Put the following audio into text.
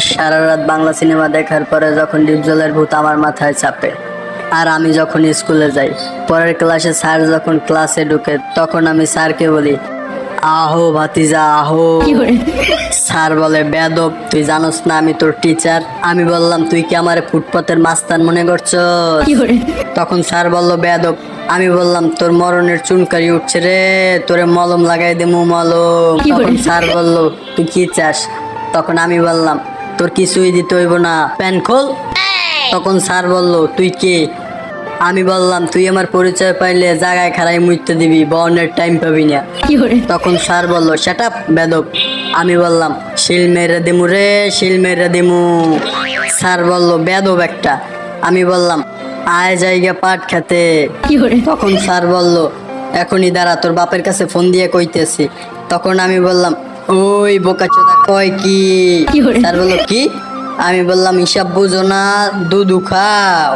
সারা রাত বাংলা সিনেমা দেখার পরে যখন ডিপজলের ভূত আমার মাথায় চাপে, আর আমি যখন স্কুলে যাই, পরের ক্লাসে স্যার যখন ক্লাসে ঢুকে, তখন আমি স্যারকে বলি, আহো ভাতিজা আহো। স্যার বলে, বেয়াদব, তুই জানোস না আমি তোর টিচার। আমি বললাম, তুই কি আমার ফুটপাতের মাস্তান মনে করছো? তখন স্যার বলল, বেয়াদব। আমি বললাম, তোর মরণের চুনকারি উঠছে রে, তোরে মলম লাগাই দেবো মলম। তখন স্যার বলল, তুই কি চাস? তখন আমি বললাম, তোর কিছুই দিতে হইব না, প্যান খোল। তখন স্যার বলল, তুই কে? আমি বললাম, তুই আমার পরিচয় পাইলে জায়গায় খাড়াই মুইতে দিবি, বর্ণের টাইম পাবি না। তখন স্যার বলল, শাট আপ বেদব। আমি বললাম, শিল মেরে দিমু রে, শিল মেরে দিমু। স্যার বলল, বেদব একটা। আমি বললাম, আয় জায়গা পাট খেতে। তখন স্যার বলল, এখনই দাঁড়া, তোর বাপের কাছে ফোন দিয়ে কইতেছি। তখন আমি বললাম, ওই বোকাচোদা কয় কি? স্যার বলল, কি? আমি বললাম, হিসাব বুঝো না, দুধু খাও।